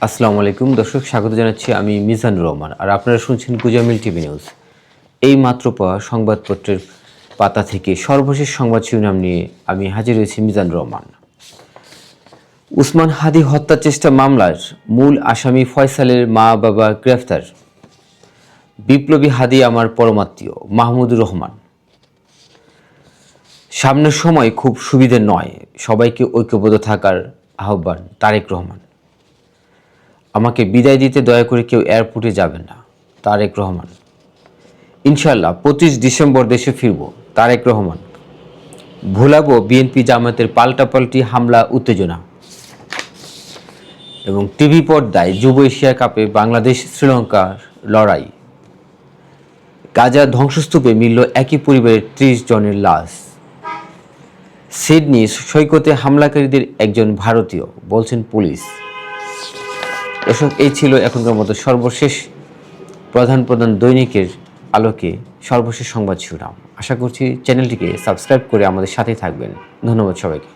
আসসালামু আলাইকুম দর্শক, স্বাগত জানাচ্ছি আমি মিজানুর রহমান, আর আপনারা শুনছেন কুজামিল টিভি নিউজ। এই মাত্র পাওয়া সংবাদপত্রের পাতা থেকে সর্বশেষ সংবাদ শিরোনাম নিয়ে আমি হাজির হয়েছি মিজানুর রহমান। উসমান হাদি হত্যা চেষ্টা মামলার মূল আসামি ফয়সালের মা বাবা গ্রেফতার। বিপ্লবী হাদি আমার পরমাত্মীয় মাহমুদুর রহমান। সামনের সময় খুব সুবিধে নয়, সবাইকে ঐক্যবদ্ধ থাকার আহ্বান তারেক রহমান। আমাকে বিদায় দিতে দয়া করে কেউ এয়ারপোর্টে যাবেন না, তারেক রহমান। ইনশাল্লাহ 25 ডিসেম্বর দেশে ফিরব, তারেক রহমান। ভোলাবো বিএনপি জামায়াতের পাল্টাপাল্টি হামলা উত্তেজনা। এবং টিভি পর্দায় যুব এশিয়া কাপে বাংলাদেশ শ্রীলঙ্কার লড়াই। গাজা ধ্বংসস্তূপে মিলল একই পরিবারের 30 জনের লাশ। সিডনি সৈকতে হামলাকারীদের একজন ভারতীয়, বলছেন পুলিশ। দর্শক, এই ছিল এখনকার মতো সর্বশেষ প্রধান দৈনিকের আলোকে সর্বশেষ সংবাদ শিরোনাম। আশা করছি চ্যানেলটিকে সাবস্ক্রাইব করে আমাদের সাথেই থাকবেন। ধন্যবাদ সবাইকে।